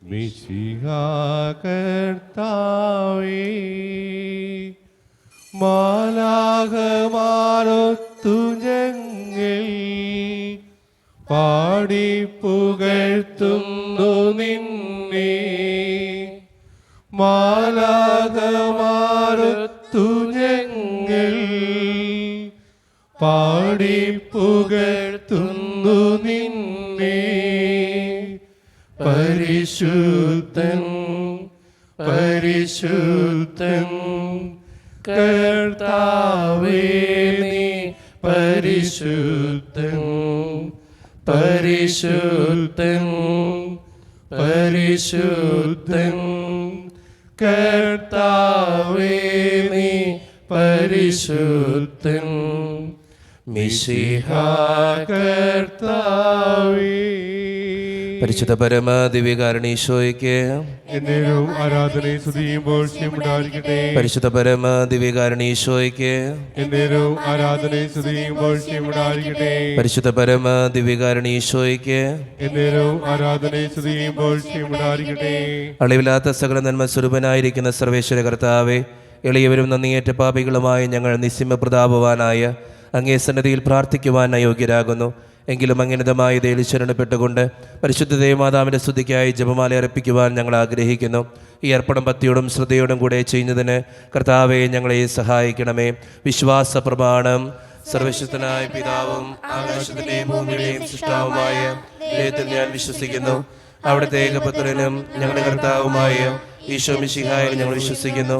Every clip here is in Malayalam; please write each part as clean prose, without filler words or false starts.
മിശിഹാ കർത്താവേ, മാലാഖമാരൊത്തു ഞങ്ങൾ പാടിപ്പുകഴ്ത്തുന്നു നിന്നെ. മാലാഖമാരൊത്തു ഞങ്ങൾ പാടിപ്പുകഴ്ത്തുന്നു നിന്നെ. പരിശുദ്ധൻ പരിശുദ്ധൻ കർത്താവേ, നീ പരിശുദ്ധൻ പരിശുദ്ധൻ പരിശുദ്ധൻ കർത്താവേ, നീ പരിശുദ്ധൻ. മിശിഹാ കർത്താവേ. പരിശുദ്ധ പരമ ദിവ്യകാരുണീശോയ്ക്ക് എന്നേരവും ആരാധനയും സ്തുതിയും പുകഴ്ചയും ഉണ്ടായിരിക്കട്ടെ. പരിശുദ്ധ പരമ ദിവ്യകാരുണീശോയ്ക്ക് എന്നേരവും ആരാധനയും സ്തുതിയും പുകഴ്ചയും ഉണ്ടായിരിക്കട്ടെ. പരിശുദ്ധ പരമ ദിവ്യകാരുണീശോയ്ക്ക് എന്നേരവും ആരാധനയും സ്തുതിയും പുകഴ്ചയും ഉണ്ടായിരിക്കട്ടെ. അളവില്ലാത്ത സകല നന്മ സ്വരൂപനായിരിക്കുന്ന സർവേശ്വര കർത്താവേ, എളിയവരും നന്ദിയേറ്റ പാപികളുമായ ഞങ്ങൾ നിസ്സിമ പ്രതാപവാനായ അങ്ങേ സന്നിധിയിൽ പ്രാർത്ഥിക്കുവാൻ അയോഗ്യരാകുന്നു. എങ്കിലും അങ്ങിതമായ ദൈവത്തിൽ ശരണപ്പെട്ടുകൊണ്ട് പരിശുദ്ധ ദേവമാതാവിൻ്റെ സ്തുതിക്കായി ജപമാല അർപ്പിക്കുവാൻ ഞങ്ങൾ ആഗ്രഹിക്കുന്നു. ഈ അർപ്പണം ഭക്തിയോടും ശ്രദ്ധയോടും കൂടെ ചെയ്യുന്നതിന് കർത്താവെ ഞങ്ങളെ സഹായിക്കണമേ. വിശ്വാസ പ്രമാണം. സർവശക്തനായ പിതാവും ആകാശത്തിന്റെയും ഭൂമിയുടെയും സൃഷ്ടാവുമായ ദൈവത്തിൽ ഞാൻ വിശ്വസിക്കുന്നു. അവിടുത്തെ ഏകപുത്രനും ഞങ്ങളുടെ കർത്താവുമായ ഈശോ മിശിഹായിൽ ഞങ്ങൾ വിശ്വസിക്കുന്നു.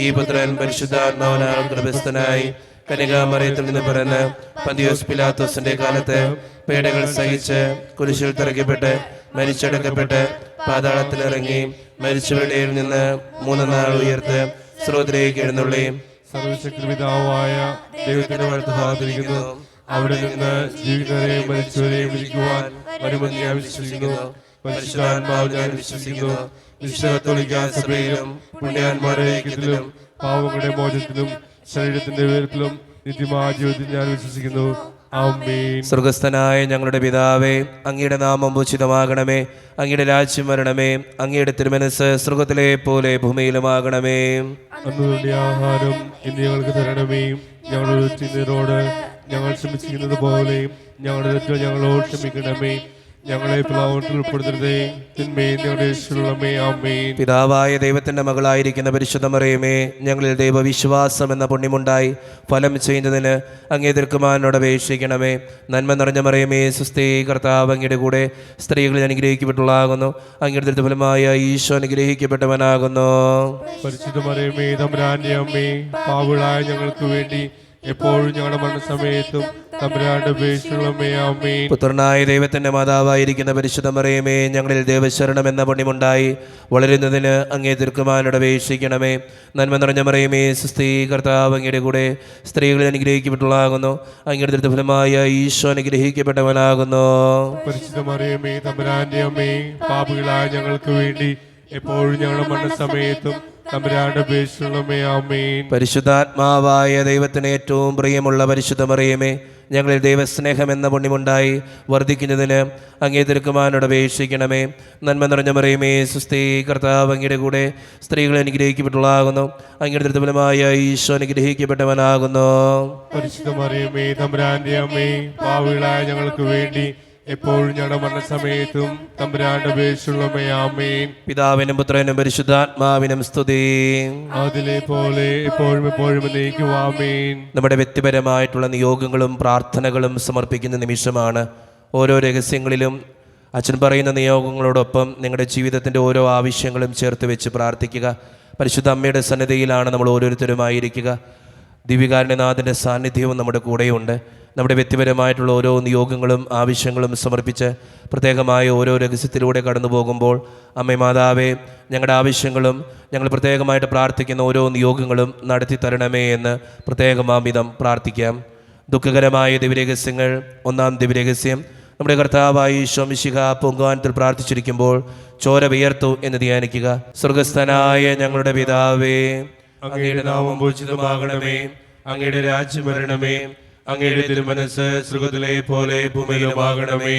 ഈ പുത്രൻ പരിശുദ്ധാത്മാവിനാൽ ഗർഭസ്ഥനായി കന്യകാമറിയത്തിൽ നിന്ന് പിറന്ന് പന്തിയോസ് പിലാത്തോസിന്റെ കാലത്ത് പീഡകൾ സഹിച്ച് കുരിശിൽ തറയ്ക്കപ്പെട്ട് മരിച്ചടക്കപ്പെട്ട് പാതാളത്തിലിറങ്ങി മരിച്ചവരുടെ നിന്ന് 3 നാൾ ഉയർത്ത് സ്രോതത്തിലേക്ക് എഴുന്നള്ളി സർവശക്തി പിതാവായ ദൈവത്തിന്റെ വലത്തുഭാഗത്തിരിക്കുന്നു. അവിടെ നിന്ന് ജീവിതരെയും മരിച്ചവരെയും വിധിക്കുവാൻ വരുമെന്ന് ഞാൻ വിശ്വസിക്കുന്നു. പരിശുദ്ധാത്മാവിൽ ഞാൻ വിശ്വസിക്കുന്നു. വിശുദ്ധ കത്തോലിക്ക സഭയിലും പുണ്യാന്മാരുടെ ഐക്യത്തിലും പാവങ്ങളുടെ മോചനത്തിലും ശരീരത്തിന്റെ ഉയരത്തിലും നിത്യമായ ജീവിതത്തിൽ ഞാൻ വിശ്വസിക്കുന്നു. ആമേൻ. സ്വർഗസ്ഥനായ ഞങ്ങളുടെ പിതാവേ, അങ്ങയുടെ നാമം പൂജിതമാകണമേ. അങ്ങയുടെ രാജ്യം വരണമേ. അങ്ങയുടെ തിരുമനസ്സ് സ്വർഗത്തിലെ പോലെ ഭൂമിയിലുമാകണമേ. അന്ന് വേണ്ടിയ ആഹാരം ഇന്ന് ഞങ്ങൾക്ക് തരണമേ. ഞങ്ങളുടെ തെറ്റിനോട് ഞങ്ങൾ ക്ഷമിച്ചിരിക്കുന്നത് പോലെ ഞങ്ങളുടെ തെറ്റുകൾ ഞങ്ങളോട് ക്ഷമിക്കണമേ. ഞങ്ങളെ പ്രലോഭനത്തിൽ ഉൾപ്പെടുത്തരുതേ, തിന്മയിൽ ഞങ്ങളുടെ രക്ഷയുള്ളമേ. ആമേൻ. പിതാവായ ദൈവത്തിന്റെ മകളായിരിക്കുന്ന പരിശുദ്ധ മറിയമേ, ഞങ്ങളിൽ ദൈവവിശ്വാസം എന്ന പുണ്യമുണ്ടായി ഫലം ചെയ്യുന്നതിന് അങ്ങേ തിരുക്കുമാരനോട് അപേക്ഷിക്കണമേ. നന്മ നിറഞ്ഞ മറിയമേ, സുസ്ഥി, കർത്താവ് അങ്ങയുടെ കൂടെ സ്ത്രീകളിൽ അനുഗ്രഹിക്കപ്പെട്ടുള്ളാകുന്നു. അങ്ങയുടെ ദൃഢഫലമായ ഈശോ അനുഗ്രഹിക്കപ്പെട്ടവനാകുന്നു. പരിശുദ്ധ മറിയമേ, തമ്പുരാന്റെ അമ്മേ, പാപികളായ ഞങ്ങൾക്ക് വേണ്ടി എപ്പോഴും ഞങ്ങളുടെ മരണസമയത്തും തമ്പുരാന്റെ അപേക്ഷയുള്ളമേ. ആമേൻ. പുത്രനായ ദൈവത്തിന്റെ മാതാവായിരിക്കുന്ന പരിശുദ്ധ മറിയമേ, ഞങ്ങളിൽ ദൈവശരണം എന്ന പുണ്യമുണ്ടായി വളരുന്നതിന് അങ്ങേ തിരുക്കുമാരനോട് അപേക്ഷിക്കണമേ. നന്മ നിറഞ്ഞ മറിയമേ, സുസ്ഥി, കർത്താവ് അങ്ങയുടെ കൂടെ സ്ത്രീകളിൽ അനുഗ്രഹിക്കപ്പെട്ടുള്ളാകുന്നു. അങ്ങയുടെ ദൃഢഫലമായ ഈശോ അനുഗ്രഹിക്കപ്പെട്ടവനാകുന്നു. പരിശുദ്ധ മറിയമേ, തമ്പുരാന്റെ അമ്മേ, പാപികളായ ഞങ്ങൾക്ക് വേണ്ടി എപ്പോഴും ഞങ്ങളുടെ മരണസമയത്തും തമ്പുരാന്റെ അപേക്ഷയുള്ളമേ. ആമേൻ. പരിശുദ്ധാത്മാവായ ദൈവത്തിന് ഏറ്റവും പ്രിയമുള്ള പരിശുദ്ധ മറിയമേ, ഞങ്ങളിൽ ദൈവസ്നേഹം എന്ന പുണ്യമുണ്ടായി വർദ്ധിക്കുന്നതിന് അങ്ങേ തിരുക്കുമാരനോട് അപേക്ഷിക്കണമേ. നന്മ നിറഞ്ഞ മറിയമേ, സുസ്ഥി, കർത്താവ് അങ്ങയുടെ കൂടെ സ്ത്രീകൾ അനുഗ്രഹിക്കപ്പെട്ടുള്ളാകുന്നു. അങ്ങയുടെ ദൃഢഫലമായ ഈശോ അനുഗ്രഹിക്കപ്പെട്ടവനാകുന്നു. പരിശുദ്ധ മറിയമേ, തമ്പുരാന്റെ അമ്മേ, പാപികളായ ഞങ്ങൾക്ക് വേണ്ടി എപ്പോഴും ഞങ്ങളുടെ മരണസമയത്തും തമ്പുരാന്റെ അപേക്ഷയുള്ളമേ. ആമേൻ. പിതാവിനും പുത്രനും പരിശുദ്ധാത്മാവിനും സ്തുതി. അതിലെ പോലെ എപ്പോഴും എപ്പോഴും എന്നേക്കും. ആമേൻ. നമ്മുടെ വ്യക്തിപരമായിട്ടുള്ള നിയോഗങ്ങളും പ്രാർത്ഥനകളും സമർപ്പിക്കുന്ന നിമിഷമാണ്. ഓരോ രഹസ്യങ്ങളിലും അച്ഛൻ പറയുന്ന നിയോഗങ്ങളോടൊപ്പം നിങ്ങളുടെ ജീവിതത്തിൻ്റെ ഓരോ ആവശ്യങ്ങളും ചേർത്ത് വെച്ച് പ്രാർത്ഥിക്കുക. പരിശുദ്ധ അമ്മയുടെ സന്നിധിയിലാണ് നമ്മൾ ഓരോരുത്തരുമായിരിക്കുക. ദിവ്യകാരുണ്യനാഥൻ്റെ സാന്നിധ്യവും നമ്മുടെ കൂടെയുണ്ട്. നമ്മുടെ വ്യക്തിപരമായിട്ടുള്ള ഓരോ നിയോഗങ്ങളും ആവശ്യങ്ങളും സമർപ്പിച്ച് പ്രത്യേകമായ ഓരോ രഹസ്യത്തിലൂടെ കടന്നു പോകുമ്പോൾ അമ്മേ മാതാവേ, ഞങ്ങളുടെ ആവശ്യങ്ങളും ഞങ്ങൾ പ്രത്യേകമായിട്ട് പ്രാർത്ഥിക്കുന്ന ഓരോ നിയോഗങ്ങളും നടത്തി തരണമേ എന്ന് പ്രത്യേകമാമിതം പ്രാർത്ഥിക്കാം. ദുഃഖകരമായ ദിവ്യരഹസ്യങ്ങൾ. ഒന്നാം ദിവ്യരഹസ്യം, നമ്മുടെ കർത്താവായ ഈശോ മിശിഹ പൊങ്കാനത്തിൽ പ്രാർത്ഥിച്ചിരിക്കുമ്പോൾ ചോര വിയർത്തു എന്ന് ധ്യാനിക്കുക. സ്വർഗസ്ഥനായ ഞങ്ങളുടെ പിതാവേ, അങ്ങയുടെ നാമം പൂജിതമാകണമേ. അങ്ങയുടെ രാജ്യം വരണമേ. അങ്ങയുടെ തിരുമനസ്സ് സ്വർഗ്ഗത്തിലെ പോലെ ഭൂമിയിലുമാകണമേ.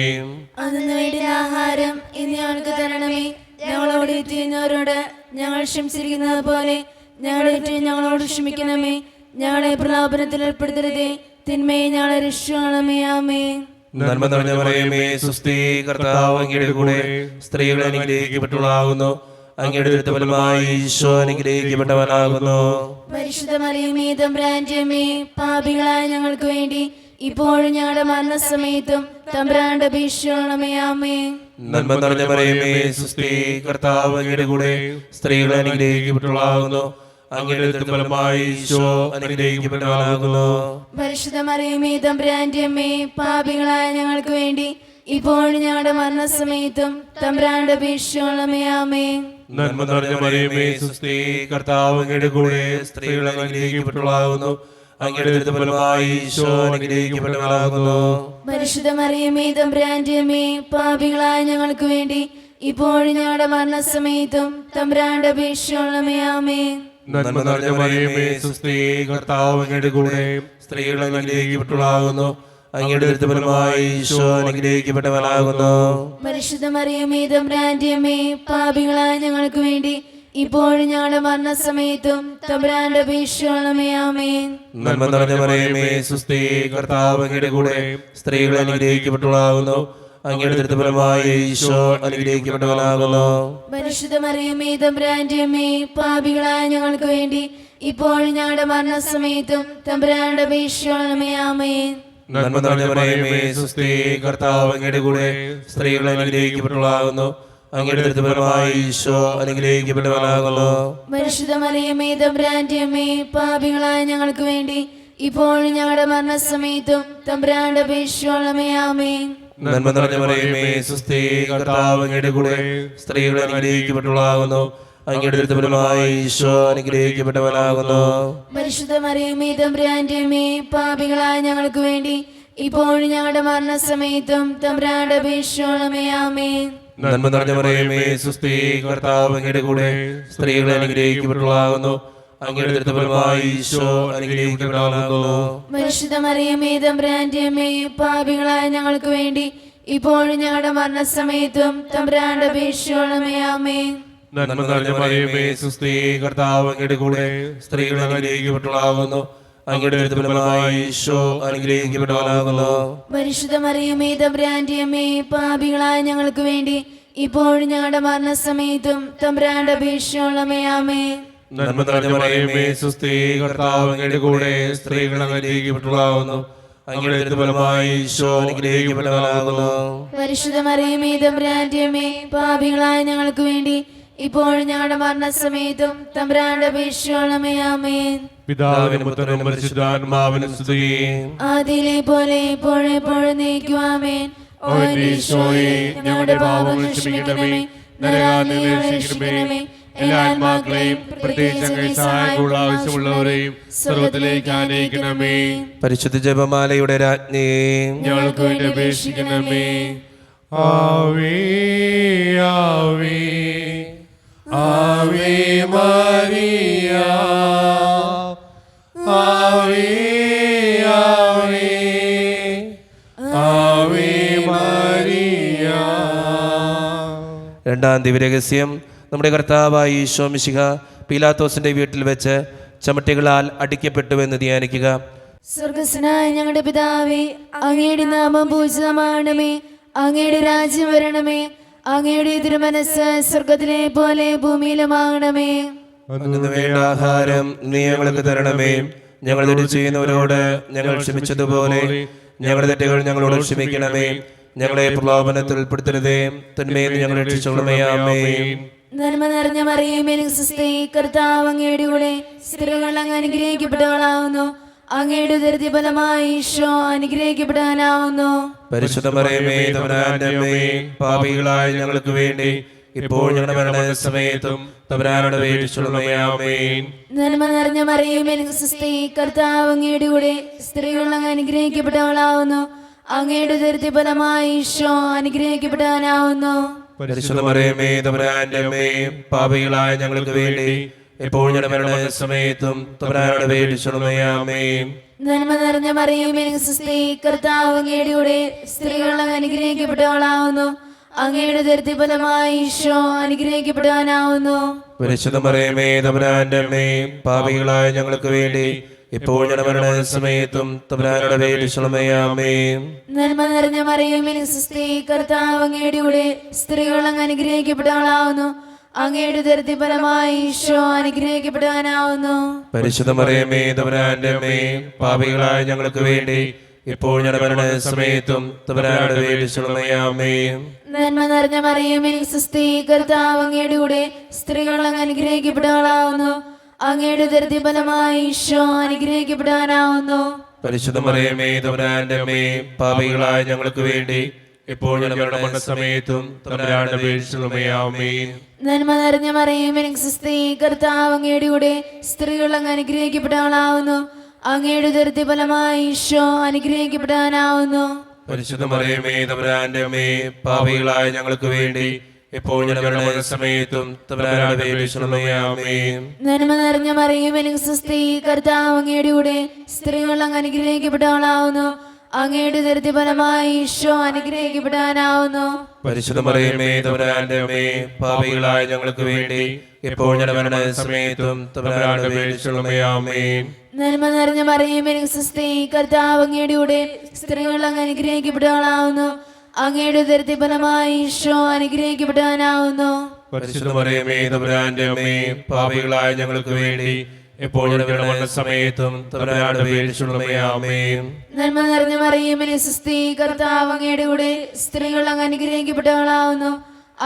അന്നു വേണ്ടുന്ന ആഹാരം ഇന്ന് ഞങ്ങൾക്ക് തരണമേ. ഞങ്ങളോട് ചെയ്യുന്നവരോട് ഞങ്ങൾ ക്ഷമിച്ചിരിക്കുന്നത് പോലെ ഞങ്ങളേറ്റ് ഞങ്ങളോട് ക്ഷമിക്കണമേ. ഞങ്ങളെ പ്രലോഭനത്തിൽ ഏർപ്പെടുത്തരുതേ, തിന്മയെ ഞങ്ങളെ രക്ഷിക്കണമേ. ആമേൻ. നന്മ നിറഞ്ഞ മറിയമേ, സുസ്ഥി, കർത്താവ് അങ്ങയുടെ കൂടെ സ്ത്രീകൾ അനുഗ്രഹിക്കപ്പെട്ടവളാകുന്നു. അങ്ങയുടെ ഫലമായി ഈശോ അനുഗ്രഹിക്കപ്പെട്ടവനാകുന്നു. പരിശുദ്ധ മറിയമേ, തമ്പുരാന്റെ അമ്മേ, പാപികളായ ഞങ്ങൾക്ക് വേണ്ടി ഇപ്പോഴും ഞങ്ങളുടെ മരണസമയത്തും തമ്പുരാന്റെ അപേക്ഷിക്കണമേ. ആമേൻ. നന്മ നിറഞ്ഞ മറിയമേ, സുസ്ഥി, കർത്താവ് അങ്ങയുടെ കൂടെ സ്ത്രീകൾ അനുഗ്രഹിക്കപ്പെട്ടവളാകുന്നു. അങ്ങയുടെ ഫലമായി ഈശോ അനുഗ്രഹിക്കപ്പെട്ടവനാകുന്നു. പരിശുദ്ധ മറിയമേ, തമ്പുരാന്റെ അമ്മേ, പാപികളായ ഞങ്ങൾക്ക് വേണ്ടി ഇപ്പോഴും ഞങ്ങളുടെ മരണസമയത്തും തമ്പുരാന്റെ അപേക്ഷിക്കണമേ. ആമേൻ. നന്മ നിറഞ്ഞ മറിയമേ, സുസ്ഥി, കർത്താവ് അങ്ങയുടെ കൂടെ സ്ത്രീകൾ അനുഗ്രഹിക്കപ്പെട്ടവളാകുന്നു. അങ്ങയുടെ ഫലമായി ഈശോ അനുഗ്രഹിക്കപ്പെട്ടവനാകുന്നു. പരിശുദ്ധ മറിയമേ, തമ്പുരാന്റെ അമ്മേ, പാപികളായ ഞങ്ങൾക്ക് വേണ്ടി ഇപ്പോഴും ഞങ്ങളുടെ മരണസമയത്തും തമ്പുരാന്റെ അപേക്ഷിക്കണമേ. ആമേൻ. നന്മ നിറഞ്ഞ മറിയമേ, സുസ്ഥി, കർത്താവ് അങ്ങയുടെ കൂടെ സ്ത്രീകൾ അനുഗ്രഹിക്കപ്പെട്ടവളാകുന്നു. അങ്ങയുടെ ഫലമായി ഈശോ അനുഗ്രഹിക്കപ്പെട്ടവനാകുന്നു. പരിശുദ്ധ മറിയമേ, തമ്പുരാന്റെ അമ്മേ, പാപികളായ ഞങ്ങൾക്ക് വേണ്ടി ഇപ്പോഴും ഞങ്ങളുടെ മരണസമയത്തും തമ്പുരാന്റെ അപേക്ഷിക്കണമേ. ആമേൻ. നന്മ നിറഞ്ഞ മറിയമേ, സുസ്ഥി, കർത്താവ് അങ്ങയുടെ കൂടെ സ്ത്രീകൾ അനുഗ്രഹിക്കപ്പെട്ടവളാകുന്നു. അങ്ങയുടെ ഫലമായി ഈശോ അനുഗ്രഹിക്കപ്പെട്ടവനാകുന്നു. പരിശുദ്ധ മറിയമേ, തമ്പുരാന്റെ അമ്മേ, പാപികളായ ഞങ്ങൾക്ക് വേണ്ടി ഇപ്പോഴും ഞങ്ങളുടെ മരണസമയത്തും തമ്പുരാന്റെ അപേക്ഷിക്കണമേ. ആമേൻ. നന്മ നിറഞ്ഞ മറിയമേ, സുസ്ഥി, കർത്താവ് അങ്ങയുടെ കൂടെ സ്ത്രീകൾ അനുഗ്രഹിക്കപ്പെട്ടവളാകുന്നു. അങ്ങയുടെ ഫലമായി ഈശോ അനുഗ്രഹിക്കപ്പെട്ടവനാകുന്നു. പരിശുദ്ധ മറിയമേ, തമ്പുരാന്റെ അമ്മേ, പാപികളായ ഞങ്ങൾക്ക് വേണ്ടി ഇപ്പോഴും ഞങ്ങളുടെ മരണസമയത്തും തമ്പുരാന്റെ അപേക്ഷിക്കണമേ. ആമേൻ. നന്മ നിറഞ്ഞ മറിയമേ, സുസ്ഥി, കർത്താവ് അങ്ങയുടെ കൂടെ സ്ത്രീകൾ അനുഗ്രഹിക്കപ്പെട്ടവളാകുന്നു. അങ്ങയുടെ ഫലമായി ഈശോ അനുഗ്രഹിക്കപ്പെട്ടവനാകുന്നു. പരിശുദ്ധ മറിയമേ, തമ്പുരാന്റെ അമ്മേ, പാപികളായ ഞങ്ങൾക്ക് വേണ്ടി ഇപ്പോഴും ഞങ്ങളുടെ മരണസമയത്തും തമ്പുരാന്റെ അപേക്ഷിക്കണമേ. ആമേൻ. നന്മ നിറഞ്ഞ മറിയമേ, സുസ്ഥി, കർത്താവ് അങ്ങയുടെ കൂടെ സ്ത്രീകൾ അനുഗ്രഹിക്കപ്പെട്ടവളാകുന്നു. അങ്ങയുടെ ഫലമായി ഈശോ അനുഗ്രഹിക്കപ്പെട്ടവനാകുന്നു. പരിശുദ്ധ മറിയമേ, തമ്പുരാന്റെ അമ്മേ, പാപികളായ ഞങ്ങൾക്ക് വേണ്ടി ഇപ്പോഴും ഞങ്ങളുടെ മരണസമയത്തും തമ്പുരാന്റെ അപേക്ഷിക്കണമേ. ആമേൻ. നന്മ നിറഞ്ഞ മറിയമേ, സുസ്ഥി, കർത്താവ് അങ്ങയുടെ കൂടെ സ്ത്രീകൾ അനുഗ്രഹിക്കപ്പെട്ടവളാകുന്നു. അങ്ങയുടെ ഫലമായി ഈശോ അനുഗ്രഹിക്കപ്പെട്ടവനാകുന്നു. പരിശുദ്ധ മറിയമേ, തമ്പുരാന്റെ അമ്മേ, പാപികളായ ഞങ്ങൾക്ക് വേണ്ടി ഇപ്പോഴും ഞങ്ങളുടെ മരണസമയത്തും തമ്പുരാന്റെ അപേക്ഷിക്കണമേ. ആമേൻ. നന്മ നിറഞ്ഞ മറിയമേ, സുസ്ഥി, കർത്താവ് അങ്ങയുടെ കൂടെ സ്ത്രീകൾ അനുഗ്രഹിക്കപ്പെട്ടവളാകുന്നു. അങ്ങയുടെ ഫലമായി ഈശോ അനുഗ്രഹിക്കപ്പെട്ടവനാകുന്നു. പരിശുദ്ധ മറിയമേ, തമ്പുരാന്റെ അമ്മേ, പാപികളായ ഞങ്ങൾക്ക് വേണ്ടി ഇപ്പോഴും ഞങ്ങളുടെ മരണസമയത്തും തമ്പുരാന്റെ അപേക്ഷിക്കണമേ. ആമേൻ. പിതാവിനും പുത്രനും പരിശുദ്ധാത്മാവിനും സ്തുതി. ആദിയിലെ പോലെ എപ്പോഴും നീക്കും. ആമേൻ. ഓ എന്റെ ഈശോയെ, ഞങ്ങളുടെ പാപങ്ങൾ ക്ഷമിക്കണമേ, നരകാഗ്നിയിൽ രക്ഷിക്കണമേ. എല്ലാ ആത്മാക്കളെയും പ്രത്യേകിച്ച് അങ്ങേ സഹായമുള്ള ആവശ്യമുള്ളവരെയും സ്വർഗ്ഗത്തിലേക്ക് ആനയിക്കണമേ. പരിശുദ്ധ ജപമാലയുടെ രാജ്ഞി, ഞങ്ങൾക്ക് വേണ്ടി അപേക്ഷിക്കണമേ. ആവേ ആവേ ആവേ മരിയ, ആവേ ആവേ ആവേ മരിയ. രണ്ടാം ദിവ്യരഹസ്യം. നമ്മുടെ കർത്താവായ ഈശോ മിശിഹ പീലാത്തോസിന്റെ വീട്ടിൽ വെച്ച് ചമട്ടികളാൽ അടിക്കപ്പെട്ടുവെന്ന് ധ്യാനിക്കുക. സ്വർഗസ്നായ ഞങ്ങളുടെ പിതാവേ, അങ്ങയുടെ നാമം പൂജിതമാകണമേ, അങ്ങയുടെ രാജ്യം വരണമേ, അങ്ങയുടെ തിരുമനസ്സ് സ്വർഗത്തിലെ പോലെ ഭൂമിയിലുമാകണമേ. അന്നു വേണ്ട ആഹാരം നീ ഞങ്ങൾക്ക് തരണമേ. ഞങ്ങൾ തെറ്റ് ചെയ്യുന്നവരോട് ഞങ്ങൾ ക്ഷമിച്ചതുപോലെ ഞങ്ങളുടെ തെറ്റുകൾ ഞങ്ങളോട് ക്ഷമിക്കണമേ. ഞങ്ങളെ പ്രലോഭനത്തിൽ ഉൾപ്പെടുത്തരുതേ, തിന്മയിൽ നിന്ന് ഞങ്ങളെ രക്ഷിച്ചുകൊള്ളണമേ. ആമേൻ. നന്മ നിറഞ്ഞ മറിയമേ, സ്വസ്തി, കർത്താവ് അങ്ങയുടെ കൂടെ സ്ത്രീകൾ അങ്ങ് അനുഗ്രഹിക്കപ്പെട്ടവളാവുന്നു. അങ്ങയുടെ ദരിദ്രഫലമായി ഈശോ അനുഗ്രഹിക്കപ്പെടാനാവുന്നു. പരിശുദ്ധ മറിയമേ, തമ്പുരാന്റെ അമ്മേ, പാപികളായ ഞങ്ങൾക്ക് വേണ്ടി ഇപ്പോൾ ഞങ്ങളുടെ മരണസമയത്തും തമ്പുരാനോട് അപേക്ഷിച്ചുകൊള്ളണമേ. ആമേൻ. നന്മ നിറഞ്ഞ മറിയമേ, സ്വസ്തി, കർത്താവ് അങ്ങയുടെ കൂടെ സ്ത്രീകൾ അങ്ങ് അനുഗ്രഹിക്കപ്പെട്ടവളാവുന്നു. അങ്ങയുടെ ദരിദ്രഫലമായി ഈശോ അനുഗ്രഹിക്കപ്പെടാനാവുന്നു. പരിശുദ്ധ മറിയമേ, തമ്പുരാന്റെ അമ്മേ, പാപികളായ ഞങ്ങൾക്ക് വേണ്ടി ഇപ്പോൾ ഞങ്ങളുടെ മരണസമയത്തും തമ്പുരാനോട് അപേക്ഷിച്ചുകൊള്ളണമേ. ആമേൻ. നന്മ നിറഞ്ഞ മറിയമേ, സ്വസ്തി, കർത്താവ് അങ്ങയുടെ കൂടെ സ്ത്രീകൾ അങ്ങ് അനുഗ്രഹിക്കപ്പെട്ടവളാവുന്നു. അങ്ങയുടെ ഉദരത്തിൻ ഫലമായി ഈശോ അനുഗ്രഹിക്കപ്പെടുവാനാവുന്നു. പരിശുദ്ധ മറിയമേ തമ്പുരാന്റെ അമ്മേ, പാപികളായ ഞങ്ങൾക്ക് വേണ്ടി ഇപ്പോൾ ഞങ്ങളുടെ മരണസമയത്തും തമ്പുരാനോട് അപേക്ഷിക്കണമേ. ആമേൻ. നന്മ നിറഞ്ഞ മറിയമേ സ്വസ്തി, കർത്താവ് അങ്ങയുടെ കൂടെ സ്ത്രീകൾ അങ്ങ് അനുഗ്രഹിക്കപ്പെട്ടവളാവുന്നു. അങ്ങയുടെ ഉദരത്തിൻ ഫലമായി ഈശോ അനുഗ്രഹിക്കപ്പെടുവാനാവുന്നു. പരിശുദ്ധ മറിയമേ തമ്പുരാന്റെ അമ്മേ, പാപികളായ ഞങ്ങൾക്ക് വേണ്ടി ഇപ്പോൾ ഞങ്ങളുടെ മരണസമയത്തും തമ്പുരാനോട് അപേക്ഷിക്കണമേ. ആമേൻ. നന്മ നിറഞ്ഞ മറിയമേ സ്വസ്തി, കർത്താവ് അങ്ങയുടെ കൂടെ സ്ത്രീകൾ അങ്ങ് അനുഗ്രഹിക്കപ്പെട്ടവളാവുന്നു. അങ്ങയുടെ ഉദരത്തിൻ ഫലമായി ഈശോ അനുഗ്രഹിക്കപ്പെടാനാവുന്നു. പരിശുദ്ധ മറിയമേ തമ്പുരാന്റെ അമ്മേ, പാപികളായ ഞങ്ങൾക്ക് വേണ്ടി ഇപ്പോൾ ഞങ്ങളുടെ മരണസമയത്തും തമ്പുരാനോട് അപേക്ഷിക്കണമേ. ആമേൻ. നന്മ നിറഞ്ഞ മറിയമേ സ്വസ്തി, കർത്താവ് അങ്ങയുടെ കൂടെ സ്ത്രീകൾ അങ്ങ് അനുഗ്രഹിക്കപ്പെട്ടവളാവുന്നു. അങ്ങയുടെ ഉദരത്തിൻ ഫലമായി ഈശോ അനുഗ്രഹിക്കപ്പെടാനാവുന്നു. പരിശുദ്ധ മറിയമേ തമ്പുരാന്റെ അമ്മേ, പാപികളായ ഞങ്ങൾക്ക് വേണ്ടി ഇപ്പോൾ ഞങ്ങളുടെ മരണസമയത്തും തമ്പുരാനോട് അപേക്ഷിക്കണമേ. ആമേൻ. നന്മ നിറഞ്ഞ മറിയമേ സ്വസ്തി, കർത്താവ് അങ്ങയുടെ കൂടെ സ്ത്രീകൾ അങ്ങ് അനുഗ്രഹിക്കപ്പെട്ടവളാവുന്നു. അങ്ങയുടെ ഉദരത്തിൻ ഫലമായി ഈശോ അനുഗ്രഹിക്കപ്പെടാനാവുന്നു. പരിശുദ്ധ മറിയമേ തമ്പുരാന്റെ അമ്മേ, പാപികളായ ഞങ്ങൾക്ക് വേണ്ടി ഇപ്പോൾ ഞങ്ങളുടെ മരണസമയത്തും തമ്പുരാനോട് അപേക്ഷിക്കണമേ. ആമേൻ. നന്മ നിറഞ്ഞ മറിയമേ സ്വസ്തി, കർത്താവ് അങ്ങയുടെ കൂടെ സ്ത്രീകൾ അങ്ങ് അനുഗ്രഹിക്കപ്പെട്ടവളാവുന്നു. അങ്ങയുടെ ഉദരത്തിൻ ഫലമായി ഈശോ അനുഗ്രഹിക്കപ്പെടാനാവുന്നു. പരിശുദ്ധ മറിയമേ തമ്പുരാന്റെ അമ്മേ, പാപികളായ ഞങ്ങൾക്ക് വേണ്ടി ഇപ്പോൾ ഞങ്ങളുടെ മരണസമയത്തും തമ്പുരാനോട് അപേക്ഷിക്കണമേ. ആമേൻ. നന്മ നിറഞ്ഞ മറിയമേ സ്വസ്തി, കർത്താവ് അങ്ങയുടെ കൂടെ സ്ത്രീകൾ അങ്ങ് അനുഗ്രഹിക്കപ്പെട്ടവളാവുന്നു.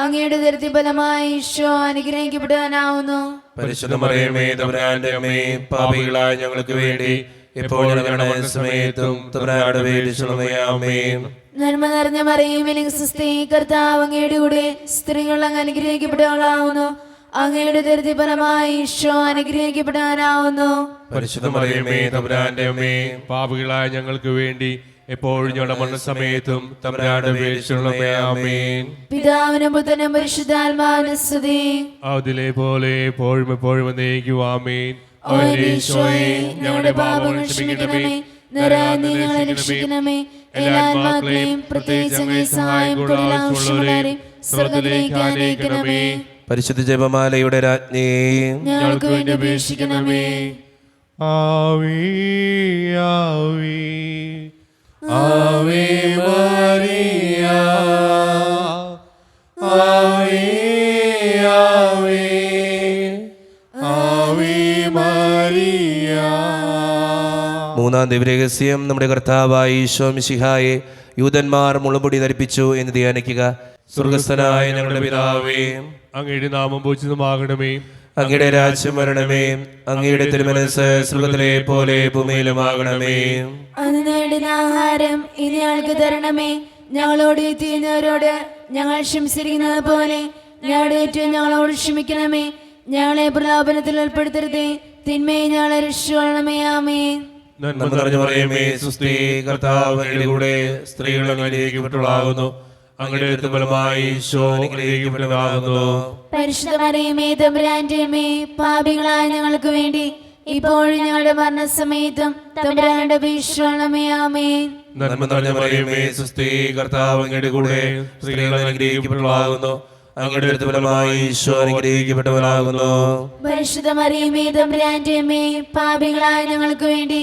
അങ്ങയുടെ ഉദരത്തിൻ ഫലമായി ഈശോ അനുഗ്രഹിക്കപ്പെടാനാവുന്നു. പരിശുദ്ധ മറിയമേ തമ്പുരാന്റെ അമ്മേ, പാപികളായ ഞങ്ങൾക്ക് വേണ്ടി ഇപ്പോൾ ഞങ്ങളുടെ മരണസമയത്തും തമ്പുരാനോട് അപേക്ഷിക്കണമേ. ആമേൻ. നന്മ നിറഞ്ഞ മറിയമേ സ്വസ്തി, കർത്താവ് അങ്ങയുടെ കൂടെ സ്ത്രീകൾ അങ്ങ് അനുഗ്രഹിക്കപ്പെട്ടവളാവുന്നു. അങ്ങയുടെ ഉദരത്തിൻ ഫലമായി ഈശോ അനുഗ്രഹിക്കപ്പെടാനാവുന്നു. പരിശുദ്ധ മറിയമേ തമ്പുരാന്റെ അമ്മേ, പാപികളായ ഞങ്ങൾക്ക് വേണ്ടി എപ്പോഴും ഞങ്ങളുടെ മരണസമയത്തും തമ്പുരാനോട് അപേക്ഷിക്കണമേ. ആമേൻ. പിതാവിനും പുത്രനും പരിശുദ്ധാത്മാവിനും സ്തുതി. അതിലെ പോലെ എപ്പോഴും എപ്പോഴും എന്നേക്കും. ആമേൻ. ഓ ഈശോയെ, ഞങ്ങളുടെ പാപങ്ങൾ ക്ഷമിക്കണമേ, നരകത്തിൽ നിന്ന് ഞങ്ങളെ രക്ഷിക്കണമേ. എല്ലാ ആത്മാക്കളെയും പ്രത്യേകിച്ച് അങ്ങേ സഹായം കൂടുതൽ ആവശ്യമുള്ളവരെയും സ്വർഗ്ഗത്തിലേക്ക് ആനയിക്കണമേ. പരിശുദ്ധ ജപമാലയുടെ രാജ്ഞി ഞങ്ങൾക്ക് വേണ്ടി അപേക്ഷിക്കണമേ. ആവേ ആവേ ആവേ മരിയ, ആവേ ആവേ ആവേ മരിയ. മൂന്നാം ദിവ്യരഹസ്യം. നമ്മുടെ കർത്താവായ ഈശോ മിശിഹായെ യൂദന്മാർ മുളുമുടി ധരിപ്പിച്ചു എന്ന് ധ്യാനിക്കുക. സ്വർഗസ്ഥനായ ഞങ്ങളുടെ പിതാവേ, അങ്ങയുടെ നാമം പൂജിതമാകണമേ. അങ്ങയുടെ രാജ്യം വരണമേ. അങ്ങയുടെ തിരുമനസ്സ് സ്വർഗത്തിലെ പോലെ ഭൂമിയിലുമാകണമേ. അന്ന് വേണ്ടുന്ന ആഹാരം ഇനി ഞങ്ങൾക്ക് തരണമേ. ഞങ്ങളോട് ചെയ്യുന്നവരോട് ഞങ്ങൾ ക്ഷമിച്ചിരിക്കുന്നത് പോലെ ഞങ്ങളുടെ ഏറ്റവും ഞങ്ങളോട് ക്ഷമിക്കണമേ. ഞങ്ങളെ പ്രലോഭനത്തിൽ ഉൾപ്പെടുത്തരുതേ, തിന്മയെ ഞങ്ങളെ രക്ഷിക്കണമേ. ആമേൻ. നന്മ നിറഞ്ഞ മറിയമേ സ്വസ്തി, കർത്താവ് അങ്ങയുടെ കൂടെ സ്ത്രീകൾ അങ്ങ് അനുഗ്രഹിക്കപ്പെട്ടവളാകുന്നു. അങ്ങയുടെ ഉദരത്തിൻ ഫലമായി ഈശോ അനുഗ്രഹിക്കപ്പെട്ടവനാകുന്നു. പരിശുദ്ധ മറിയമേ തമ്പുരാന്റെ അമ്മേ, പാപികളായ ഞങ്ങൾക്ക് വേണ്ടി ഇപ്പോഴും ഞങ്ങളുടെ മരണസമയത്തും തമ്പുരാനോട് അപേക്ഷിക്കണമേ. ആമേൻ. നന്മ നിറഞ്ഞ മറിയമേ സ്വസ്തി, കർത്താവ് അങ്ങയുടെ കൂടെ സ്ത്രീകൾ അനുഗ്രഹിക്കപ്പെട്ടവളാകുന്നു. അങ്ങയുടെ ഉദരത്തിൻ ഫലമായി ഈശോ അനുഗ്രഹിക്കപ്പെട്ടവനാകുന്നു. പരിശുദ്ധ മറിയമേ തമ്പുരാന്റെ അമ്മേ, പാപികളായ ഞങ്ങൾക്ക് വേണ്ടി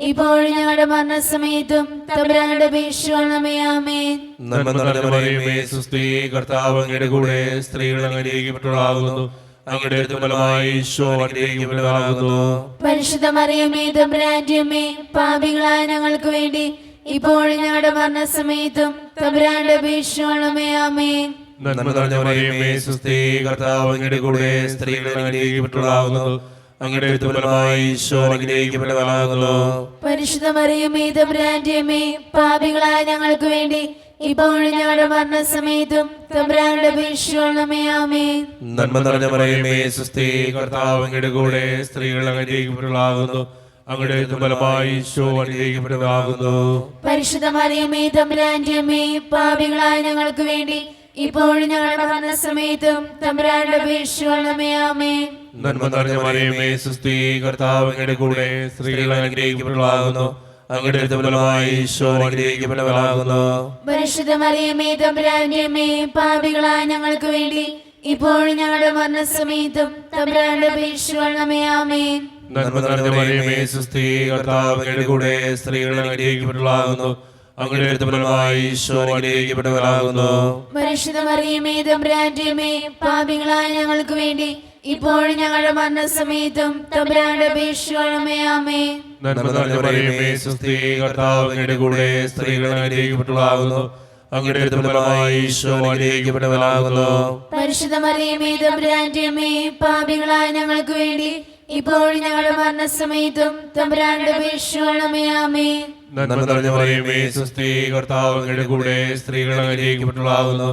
ഇപ്പോഴും ഞങ്ങളുടെ മരണസമയത്തും തമ്പുരാനോട് അപേക്ഷിക്കണമേ. ആമേൻ. നന്മ നിറഞ്ഞ മറിയമേ സ്വസ്തി, കർത്താവ് അങ്ങയുടെ കൂടെ സ്ത്രീകൾ അനുഗ്രഹിക്കപ്പെട്ടവളാകുന്നു. അങ്ങയുടെ ഉദരത്തിൻ ഫലമായി ഈശോ അനുഗ്രഹിക്കപ്പെട്ടവനാകുന്നു. പരിശുദ്ധ മറിയമേ തമ്പുരാന്റെ അമ്മേ, പാപികളായ ഞങ്ങൾക്ക് വേണ്ടി ഇപ്പോഴും ഞങ്ങളുടെ മരണസമയത്തും തമ്പുരാനോട് അപേക്ഷിക്കണമേ. ആമേൻ. നന്മ നിറഞ്ഞ മറിയമേ സ്വസ്തി, കർത്താവ് അങ്ങയുടെ കൂടെ സ്ത്രീകൾ അനുഗ്രഹിക്കപ്പെട്ടവളാകുന്നു. അങ്ങയുടെ ഉദരത്തിൻ ഫലമായി ഈശോ അനുഗ്രഹിക്കപ്പെട്ടവനാകുന്നു. പരിശുദ്ധ മറിയമേ തമ്പുരാന്റെ അമ്മേ, പാപികളായ ഞങ്ങൾക്ക് വേണ്ടി ഇപ്പോഴും ഞങ്ങളുടെ മരണസമയത്തും തമ്പുരാനോട് അപേക്ഷിക്കണമേ. ആമേൻ. നന്മ നിറഞ്ഞ മറിയമേ സ്വസ്തി, കർത്താവ് അങ്ങയുടെ കൂടെ സ്ത്രീകൾ അനുഗ്രഹിക്കപ്പെട്ടവളാകുന്നു. അങ്ങയുടെ ഉദരത്തിൻ ഫലമായി ഈശോ അനുഗ്രഹിക്കപ്പെട്ടവനാകുന്നു. പരിശുദ്ധ മറിയമേ തമ്പുരാന്റെ അമ്മേ, പാപികളായ ഞങ്ങൾക്ക് വേണ്ടി ഇപ്പോഴും ഞങ്ങളുടെ മരണസമയത്തും തമ്പുരാനോട് അപേക്ഷിക്കണമേ. ആമേൻ. നന്മ നിറഞ്ഞ മറിയമേ സ്വസ്തി, കർത്താവ് അങ്ങയുടെ കൂടെ സ്ത്രീകൾ അനുഗ്രഹിക്കപ്പെട്ടവളാകുന്നു. അങ്ങയുടെ ദുർബലമായ ഈശോ അനുഗ്രഹിക്കപ്പെട്ടവനാകുന്നു. പരിശുദ്ധ മറിയമേ തമ്പുരാന്റെ അമ്മേ, പാപികളായ ഞങ്ങൾക്ക് വേണ്ടി ഇപ്പോഴും ഞങ്ങളുടെ മരണസമയത്തും തമ്പുരാന്റെ അപേക്ഷിക്കണമേ. ആമേൻ. നന്മ നിറഞ്ഞ മറിയമേ സ്വസ്തി, കർത്താവ് അങ്ങയുടെ കൂടെ സ്ത്രീകൾ അനുഗ്രഹിക്കപ്പെട്ടവളാകുന്നു. അങ്ങയുടെ ദുർബലമായ ഈശോ അനുഗ്രഹിക്കപ്പെട്ടവനാകുന്നു. പരിശുദ്ധ മറിയമേ തമ്പുരാന്റെ അമ്മേ, പാപികളായ ഞങ്ങൾക്ക് വേണ്ടി ഇപ്പോഴും ഞങ്ങളുടെ മരണസമയത്തും തമ്പുരാന്റെ അപേക്ഷിക്കണമേ. ആമേൻ. നന്മ നിറഞ്ഞ മറിയമേ സ്വസ്തി, കർത്താവ് അങ്ങയുടെ കൂടെ സ്ത്രീകൾ അനുഗ്രഹിക്കപ്പെട്ടവളാകുന്നു. അങ്ങയുടെ ദുർബലമായ ഈശോ അനുഗ്രഹിക്കപ്പെട്ടവനാകുന്നു. പരിശുദ്ധ മറിയമേ തമ്പുരാന്റെ അമ്മേ, പാപികളായ ഞങ്ങൾക്ക് വേണ്ടി ഇപ്പോഴും ഞങ്ങളുടെ മരണസമയത്തും തമ്പുരാന്റെ അപേക്ഷിക്കണമേ. ആമേൻ. നന്മ നിറഞ്ഞ മറിയമേ സ്വസ്തി, കർത്താവ് അങ്ങയുടെ കൂടെ സ്ത്രീകൾ അനുഗ്രഹിക്കപ്പെട്ടവളാകുന്നു.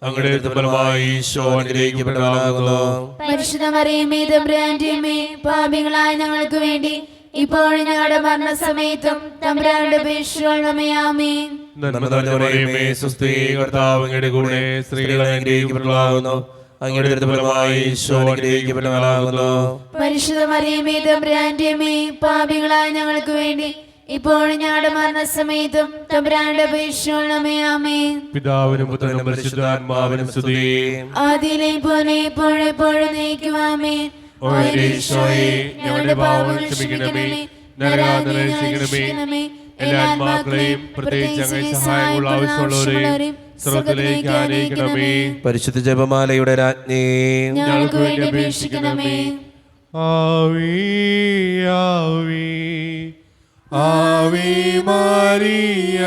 അങ്ങയുടെ ദുർബലമായ ഈശോ അനുഗ്രഹിക്കപ്പെട്ടവനാകുന്നു. പരിശുദ്ധ മറിയമേ തമ്പുരാന്റെ അമ്മേ, പാപികളായ ഞങ്ങൾക്ക് വേണ്ടി ഇപ്പോഴും ഞങ്ങളുടെ മരണസമയത്തും തമ്പുരാന്റെ അപേക്ഷിക്കണമേ. ആമേൻ. നന്മ നിറഞ്ഞ മറിയമേ സ്വസ്തി, കർത്താവ് അങ്ങയുടെ കൂടെ സ്ത്രീകൾ അനുഗ്രഹിക്കപ്പെട്ടവളാകുന്നു. അങ്ങയുടെ ദുർബലമായ ഈശോ അനുഗ്രഹിക്കപ്പെട്ടവനാകുന്നു. പരിശുദ്ധ മറിയമേ തമ്പുരാന്റെ അമ്മേ, പാപികളായ ഞങ്ങൾക്ക് വേണ്ടി ഇപ്പോഴും ഞങ്ങളുടെ മരണസമയത്തും തമ്പുരാന്റെ അപേക്ഷിക്കണമേ. ആമേൻ. പിതാവിനും പുത്രനും പരിശുദ്ധാത്മാവിനും സ്തുതി. ആദിയിലെ പോലെ എപ്പോഴും നയിക്കുവാമേ. ഓ എന്റെ ഈശോയെ, ഞങ്ങളുടെ പാപങ്ങൾ ക്ഷമിക്കണമേ, നരകാതനെ രക്ഷിക്കണമേ. എല്ലാ ആത്മാക്കളെയും പ്രത്യേകിച്ച് അങ്ങേ സഹായമുള്ള ആവശ്യമുള്ളവരെയും സ്വർഗ്ഗത്തിലേക്ക് ആനയിക്കണമേ. പരിശുദ്ധ ജപമാലയുടെ രാജ്ഞി, ഞങ്ങൾക്ക് വേണ്ടി അപേക്ഷിക്കണമേ. ആവേ ആവേ ആവേ മരിയ,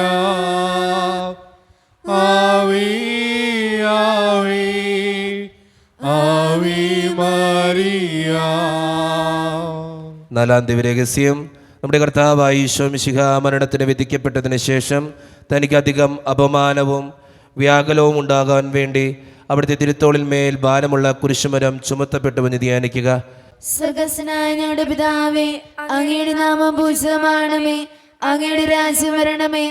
ആവേ ആവേ ആവേ മരിയ. നാലാം ദിവ്യരഹസ്യം. നമ്മുടെ കർത്താവായ ഈശോ മിശിഹാ മരണത്തിന് വിധിക്കപ്പെട്ടതിന് ശേഷം തനിക്കധികം അപമാനവും വ്യാകുലവും ഉണ്ടാകാൻ വേണ്ടി അവിടുത്തെ തിരുത്തോളിൽ മേൽ ഭാരമുള്ള കുരിശുമരം ചുമത്തപ്പെട്ടുവെന്ന് ധ്യാനിക്കുക. സ്വർഗ്ഗസ്ഥനായ ഞങ്ങളുടെ പിതാവേ, അങ്ങയുടെ നാമം പൂജിതമാകണമേ. അങ്ങയുടെ രാജ്യം വരണമേ.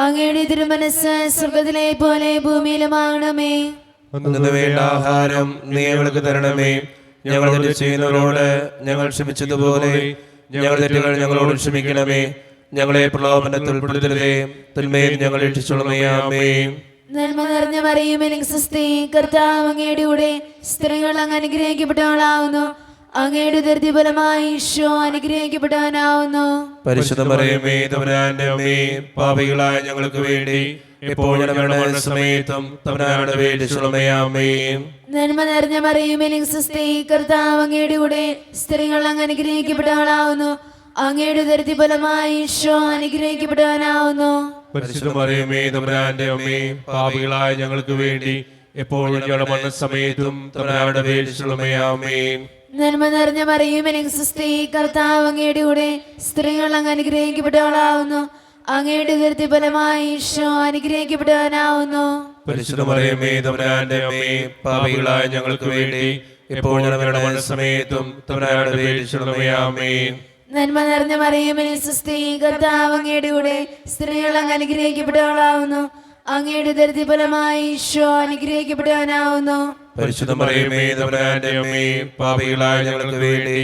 അങ്ങയുടെ തിരുമനസ്സ് സ്വർഗ്ഗത്തിലെ പോലെ ഭൂമിയിലുമാകണമേ. അന്നു വേണ്ട ആഹാരം നീ ഞങ്ങൾക്ക് തരണമേ. ഞങ്ങൾ തെറ്റ് ചെയ്യുന്നവരോട് ഞങ്ങൾ ക്ഷമിച്ചതുപോലെ ഞങ്ങളുടെ തെറ്റുകൾ ഞങ്ങളോട് ക്ഷമിക്കണമേ. ഞങ്ങളെ പ്രലോഭനത്തിൽ ഉൾപ്പെടുത്തരുതേ, തിന്മയിൽ ഞങ്ങൾ രക്ഷിച്ചുകൊള്ളണമേ. ആമേൻ. നന്മ നിറഞ്ഞ മറിയമേ സ്വസ്തി, കർത്താവ് അങ്ങയുടെ കൂടെ സ്ത്രീകൾ അങ്ങ് അനുഗ്രഹിക്കപ്പെട്ടവളാവുന്നു. അങ്ങയുടെ ദുർബലമായ ഈശോ അനുഗ്രഹിക്കപ്പെട്ടവനാവുന്നു. പരിശുദ്ധ മറിയമേ തമ്പുരാന്റെ അമ്മേ, പാപികളായ ഞങ്ങൾക്ക് വേണ്ടി എപ്പോഴും ഞങ്ങളുടെ മരണസമയത്തും തമ്പുരാനോട് അപേക്ഷിച്ചുകൊള്ളണമേ. ആമേൻ. നന്മ നിറഞ്ഞ മറിയമേ സ്വസ്തി, കർത്താവ് അങ്ങയുടെ കൂടെ സ്ത്രീകൾ അങ്ങ് അനുഗ്രഹിക്കപ്പെട്ടവളാവുന്നു. അങ്ങയുടെ ദുർബലമായ ഈശോ അനുഗ്രഹിക്കപ്പെട്ടവനാവുന്നു. പരിശുദ്ധ മറിയമേ തമ്പുരാന്റെ അമ്മേ, പാപികളായ ഞങ്ങൾക്ക് വേണ്ടി എപ്പോഴും ഞങ്ങളുടെ മരണസമയത്തും തമ്പുരാനോട് അപേക്ഷിച്ചുകൊള്ളണമേ. ആമേൻ. നന്മ നിറഞ്ഞ മറിയമേ സ്വസ്തി, കർത്താവ് അങ്ങയുടെ കൂടെ സ്ത്രീകൾ അങ്ങ് അനുഗ്രഹിക്കപ്പെട്ടവളാവുന്നു. അങ്ങയുടെ ദുർബലമായ ഈശോ അനുഗ്രഹിക്കപ്പെട്ടവനാവുന്നു. പരിശുദ്ധ മറിയമേ തമ്പുരാന്റെ അമ്മേ, പാപികളായ ഞങ്ങൾക്ക് വേണ്ടി എപ്പോഴും ഞങ്ങളുടെ മരണസമയത്തും തമ്പുരാനോട് അപേക്ഷിച്ചുകൊള്ളണമേ. ആമേൻ. നന്മ നിറഞ്ഞ മറിയമേ സ്വസ്തി, കർത്താവ് അങ്ങയുടെ കൂടെ സ്ത്രീകൾ അങ്ങ് അനുഗ്രഹിക്കപ്പെട്ടവളാവുന്നു. അങ്ങയുടെ ദുർബലമായ ഈശോ അനുഗ്രഹിക്കപ്പെട്ടവനാവുന്നു. പരിശുദ്ധ മറിയമേ തമ്പുരാന്റെ അമ്മേ, പാപികളായ ഞങ്ങൾക്ക് വേണ്ടി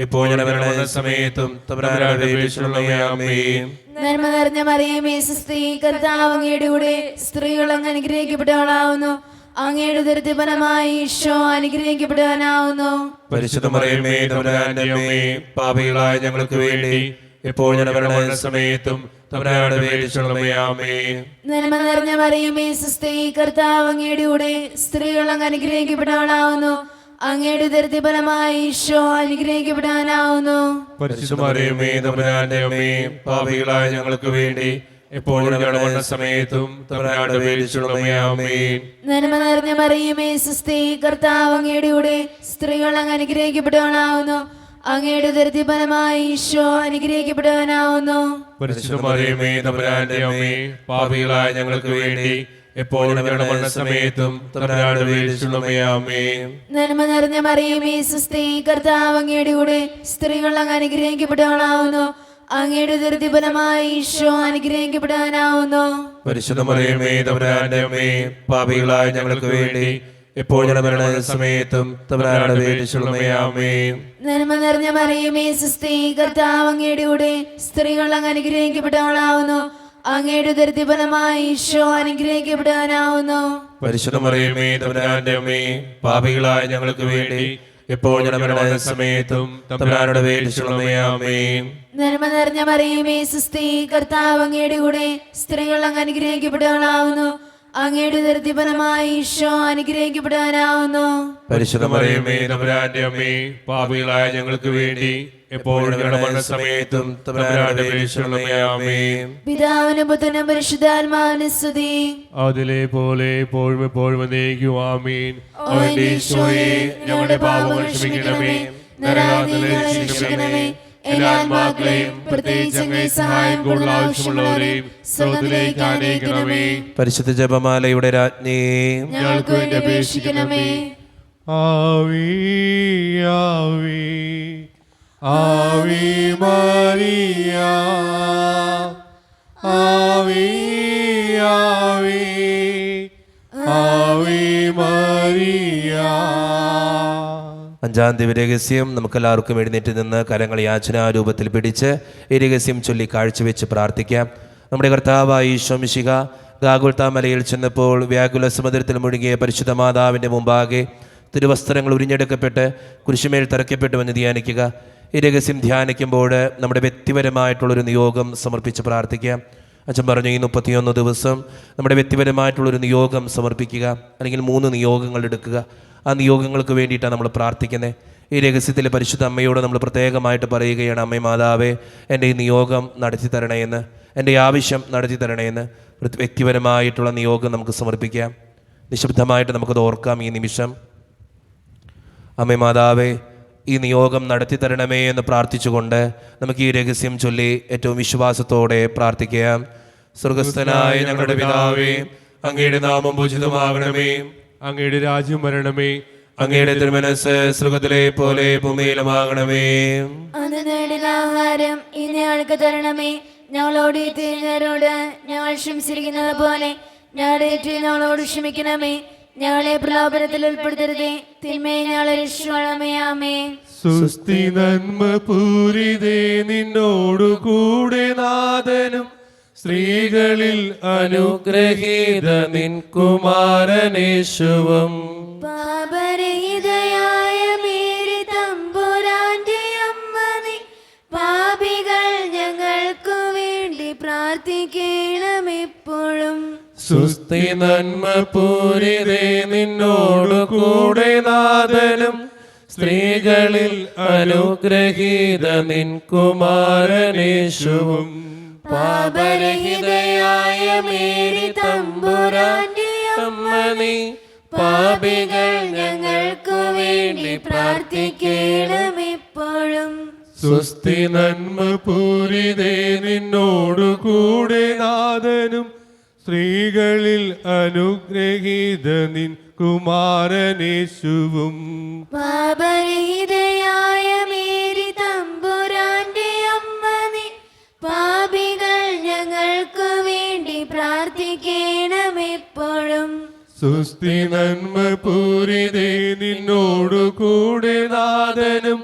എപ്പോഴും ഞങ്ങളുടെ മരണസമയത്തും തമ്പുരാനോട് അപേക്ഷിച്ചുകൊള്ളണമേ. ആമേൻ. നന്മ നിറഞ്ഞ മറിയമേ സ്വസ്തി, കർത്താവ് അങ്ങയുടെ കൂടെ സ്ത്രീകൾ അങ്ങ് അനുഗ്രഹിക്കപ്പെട്ടവളാവുന്നു. അങ്ങയുടെ ദുർബലമായ ഈശോ അനുഗ്രഹിക്കപ്പെട്ടവനാവുന്നു. പരിശുദ്ധ മറിയമേ തമ്പുരാന്റെ അമ്മേ, പാപികളായ ഞങ്ങൾക്ക് വേണ്ടി എപ്പോഴും ഞങ്ങളുടെ മരണസമയത്തും തമ്പുരാനോട് അപേക്ഷിച്ചുകൊള്ളണമേ. ആമേൻ. നന്മ നിറഞ്ഞ മറിയമേ സ്വസ്തി, കർത്താവ് അങ്ങയുടെ കൂടെ സ്ത്രീകൾ അങ്ങ് അനുഗ്രഹിക്കപ്പെട്ടവളാവുന്നു. അങ്ങയുടെ ദുർബലമായ ഈശോ അനുഗ്രഹിക്കപ്പെട്ടവനാവുന്നു. പരിശുദ്ധ മറിയമേ തമ്പുരാന്റെ അമ്മേ, പാപികളായ ഞങ്ങൾക്ക് വേണ്ടി എപ്പോഴും ഞങ്ങളുടെ മരണസമയത്തും തമ്പുരാനോട് അപേക്ഷിച്ചുകൊള്ളണമേ. ആമേൻ. നന്മ നിറഞ്ഞ മറിയമേ സ്വസ്തി, കർത്താവ് അങ്ങയുടെ കൂടെ സ്ത്രീകൾ അങ്ങ് അനുഗ്രഹിക്കപ്പെട്ടവളാവുന്നു. അങ്ങയുടെ ദുർബലമായ ഈശോ അനുഗ്രഹിക്കപ്പെട്ടവനാവുന്നു. പരിശുദ്ധ മറിയമേ തമ്പുരാന്റെ അമ്മേ, പാപികളായ ഞങ്ങൾക്ക് വേണ്ടി എപ്പോഴും ഞങ്ങളുടെ മരണസമയത്തും തമ്പുരാനോട് അപേക്ഷിച്ചുകൊള്ളണമേ. ആമേൻ. നന്മ നിറഞ്ഞ മറിയമേ സ്വസ്തി, കർത്താവ് അങ്ങയുടെ കൂടെ സ്ത്രീകൾ അങ്ങ് അനുഗ്രഹിക്കപ്പെട്ടവളാവുന്നു. അങ്ങയുടെ ദുർബലമായ ഈശോ അനുഗ്രഹിക്കപ്പെട്ടവനാവുന്നു. പരിശുദ്ധ മറിയമേ തമ്പുരാന്റെ അമ്മേ, പാപികളായ ഞങ്ങൾക്ക് വേണ്ടി ഇപ്പോൾ ഞങ്ങളുടെ മരണസമയത്തും തമ്പുരാനോട് അപേക്ഷിച്ചുകൊള്ളണമേ. ആമേൻ. നന്മ നിറഞ്ഞ മറിയമേ സുസ്ഥി, കർത്താവ് അങ്ങയുടെ കൂടെ സ്ത്രീകൾ അങ്ങ് അനുഗ്രഹിക്കപ്പെട്ടവളാവുന്നു. അങ്ങയുടെ ഉദരത്തിൻ ഫലമായി ഈശോ അനുഗ്രഹിക്കപ്പെടാനാവുന്നു. പരിശുദ്ധ മറിയമേ തമ്പുരാന്റെ അമ്മേ, പാപികളായ ഞങ്ങൾക്ക് വേണ്ടി ഇപ്പോൾ ഞങ്ങളുടെ മരണസമയത്തും തമ്പുരാനോട് അപേക്ഷിച്ചുകൊള്ളണമേ. ആമേൻ. നന്മ നിറഞ്ഞ മറിയമേ സുസ്ഥി, കർത്താവ് അങ്ങയുടെ കൂടെ സ്ത്രീകൾ അങ്ങ് അനുഗ്രഹിക്കപ്പെട്ടവളാവുന്നു. അങ്ങയുടെ ഉദരത്തിൻ ഫലമായി ഈശോ അനുഗ്രഹിക്കപ്പെടാനാവുന്നു. പരിശുദ്ധ മറിയമേ തമ്പുരാന്റെ അമ്മേ, പാപികളായ ഞങ്ങൾക്ക് വേണ്ടി എപ്പോഴും ഞങ്ങളുടെ മരണസമയത്തും തമ്പുരാനോട് അപേക്ഷിച്ചുകൊള്ളണമേ. ആമേൻ. പിതാവിനും പുത്രനും പരിശുദ്ധാത്മാവിനും സ്തുതി. അതിലെ പോലെ എപ്പോഴും എപ്പോഴും എന്നേക്കും. ആമീൻ. ഓ എന്റെ ഈശോയെ, ഞങ്ങളുടെ പാപങ്ങൾ ക്ഷമിക്കണമേ, നരകാഗ്നിയിൽ നിന്ന് രക്ഷിക്കണമേ. എല്ലാ ആത്മാക്കളെയും പ്രത്യേകിച്ച് അങ്ങേ സഹായം കൂടുതൽ ആവശ്യമുള്ളവരെയും സ്വർഗ്ഗത്തിലേക്ക് ആനയിക്കണമേ. പരിശുദ്ധ ജപമാലയുടെ രാജ്ഞി, ഞങ്ങൾക്ക് വേണ്ടി അപേക്ഷിക്കണമേ. ആവി ആവി ആവി മരിയ, ആവി ആവി ആവി മരിയ. അഞ്ചാം ദിവ്യരഹസ്യം. നമുക്കെല്ലാവർക്കും എഴുന്നേറ്റ് നിന്ന് കരങ്ങൾ യാചനാരൂപത്തിൽ പിടിച്ച് ഈ രഹസ്യം ചൊല്ലി കാഴ്ചവെച്ച് പ്രാർത്ഥിക്കാം. നമ്മുടെ കർത്താവായ ഈശോ മിശിഹ ഗാഗുൽത്താ മലയിൽ ചെന്നപ്പോൾ വ്യാകുല സമുദ്രത്തിൽ മുഴുകിയ പരിശുദ്ധ മാതാവിൻ്റെ മുമ്പാകെ തിരുവസ്ത്രങ്ങൾ ഉരിഞ്ഞെടുക്കപ്പെട്ട് കുരിശുമേൽ തറയ്ക്കപ്പെട്ടുവെന്ന് ധ്യാനിക്കുക. ഈ രഹസ്യം ധ്യാനിക്കുമ്പോൾ നമ്മുടെ വ്യക്തിപരമായിട്ടുള്ളൊരു നിയോഗം സമർപ്പിച്ച് പ്രാർത്ഥിക്കാം. അച്ഛൻ പറഞ്ഞു, ഈ 31 ദിവസം നമ്മുടെ വ്യക്തിപരമായിട്ടുള്ളൊരു നിയോഗം സമർപ്പിക്കുക, അല്ലെങ്കിൽ 3 നിയോഗങ്ങൾ എടുക്കുക. ആ നിയോഗങ്ങൾക്ക് വേണ്ടിയിട്ടാണ് നമ്മൾ പ്രാർത്ഥിക്കുന്നത്. ഈ രഹസ്യത്തിൽ പരിശുദ്ധ അമ്മയോട് നമ്മൾ പ്രത്യേകമായിട്ട് പറയുകയാണ്, അമ്മേ മാതാവേ, എൻ്റെ ഈ നിയോഗം നടത്തി തരണേന്ന്, എൻ്റെ ആവശ്യം നടത്തി തരണേന്ന്. വ്യക്തിപരമായിട്ടുള്ള നിയോഗം നമുക്ക് സമർപ്പിക്കാം. നിശബ്ദമായിട്ട് നമുക്കത് ഓർക്കാം ഈ നിമിഷം. അമ്മേ മാതാവേ, ഈ നിയോഗം നടത്തി തരണമേ എന്ന് പ്രാർത്ഥിച്ചുകൊണ്ട് നമുക്ക് ഈ രഹസ്യം ചൊല്ലി ഏറ്റവും വിശ്വാസത്തോടെ പ്രാർത്ഥിക്കാം. സ്വർഗസ്ഥനായ ഞങ്ങളുടെ പിതാവേ, അങ്ങയുടെ നാമം പൂജിതമാകണമേ, അങ്ങയുടെ രാജ്യം വരണമേ, അങ്ങയുടെ തിരുമനസ്സ് സ്വർഗത്തിലെ പോലെ ഭൂമിയിലുമാകണമേ. അന്ന് നേടുന്ന ആഹാരം ഇന്ന് ഞങ്ങൾക്ക് തരണമേ. ഞങ്ങളോട് തിരിഞ്ഞവരോട് ഞങ്ങൾ ക്ഷമിച്ചിരിക്കുന്നത് പോലെ ഞങ്ങളോട് ക്ഷമിക്കണമേ. ഞങ്ങളെ പ്രലോഭനത്തിൽ ഉൾപ്പെടുത്തരുതേ, തിന്മയെ ഞങ്ങളെ രക്ഷിക്കണമേ. ആമേൻ. സുസ്തി നന്മ പൂരിതേ, നിന്നോടു കൂടെ നാഥനും സ്ത്രീകളിൽ അനുഗ്രഹീത നിൻ കുമാരനേശുവും. പാപരഹിതയായ മേരി തമ്പുരാന്റെ അമ്മ നീ, പാപികൾ ഞങ്ങൾക്കു വേണ്ടി പ്രാർത്ഥിക്കണമെപ്പോഴും. സുസ്തി നന്മ പൂരിതേ, നിന്നോടു കൂടെ നാഥനും സ്ത്രീകളിൽ അനുഗ്രഹീത നിൻ കുമാരനേശുവും. പാപരഹിതയായ മേരി തമ്പുരാന്റെ അമ്മ നീ, പാപികൾ ഞങ്ങൾക്കു വേണ്ടി പ്രാർത്ഥിക്കണമെപ്പോഴും. സുസ്തി നന്മ പൂരിതേ, നിന്നോടു കൂടെ നാഥനും സ്ത്രീകളിൽ അനുഗ്രഹീത നിൻ കുമാരനേശുവും. പാപരഹിതയായ മേരി തമ്പുരാന്റെ അമ്മ നീ, പാപികൾ ഞങ്ങൾക്കു വേണ്ടി പ്രാർത്ഥിക്കണമെപ്പോഴും. സുസ്തി നന്മ പൂരിതേ, നിന്നോടു കൂടെ നാഥനും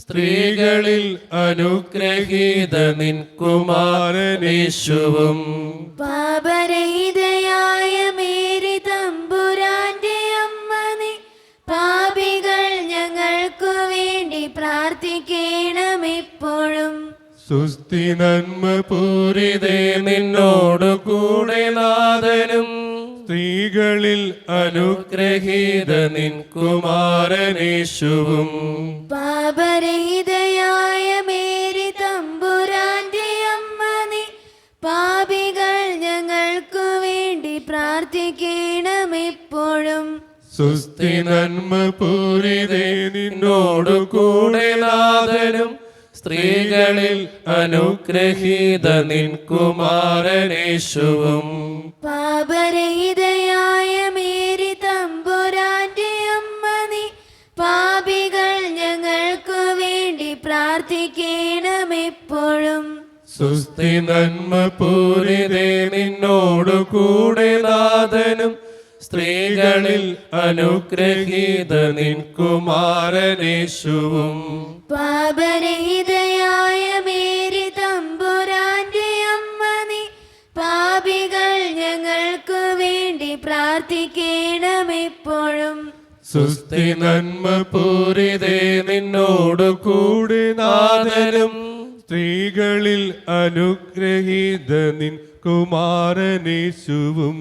സ്ത്രീകളിൽ അനുഗ്രഹീത നിൻ കുമാരനേശുവും. പാപരഹിതയായ മേരി തമ്പുരാന്റെ അമ്മ നീ, പാപികൾ ഞങ്ങൾക്കു വേണ്ടി പ്രാർത്ഥിക്കണമെപ്പോഴും. സുസ്തി നന്മ പൂരിതേ, നിന്നോടു കൂടെ നാഥനും സ്ത്രീകളിൽ അനുഗ്രഹീത നിൻ കുമാരനേശുവും. പാപരഹിതയായ മേരി തമ്പുരാന്റെ അമ്മ നീ, പാപികൾ ഞങ്ങൾക്കു വേണ്ടി പ്രാർത്ഥിക്കണമെപ്പോഴും. സുസ്തി നന്മ പൂരിതേ, നിന്നോടു കൂടെ നാഥനും സ്ത്രീകളിൽ അനുഗ്രഹീത നിൻ കുമാരനേശുവും. പാപരഹിതയായ മേരി തമ്പുരാന്റെ അമ്മ നീ, പാപികൾ ഞങ്ങൾക്കു വേണ്ടി പ്രാർത്ഥിക്കണമെപ്പോഴും. സുസ്തി നന്മ പൂരിതേ, നിന്നോടു കൂടെ നാഥനും സ്ത്രീകളിൽ അനുഗ്രഹീത നിൻ കുമാരനേശുവും പാപരഹിതയായ മേരി തമ്പുരാന്റെ അമ്മ നീ പാപികൾ ഞങ്ങൾക്ക് വേണ്ടി പ്രാർത്ഥിക്കണമെപ്പോഴും. സുസ്ഥി നന്മ പൂരിതേ നിന്നോട് കൂടെ നാഥനും സ്ത്രീകളിൽ അനുഗ്രഹീത നിൻ കുമാരനേശുവും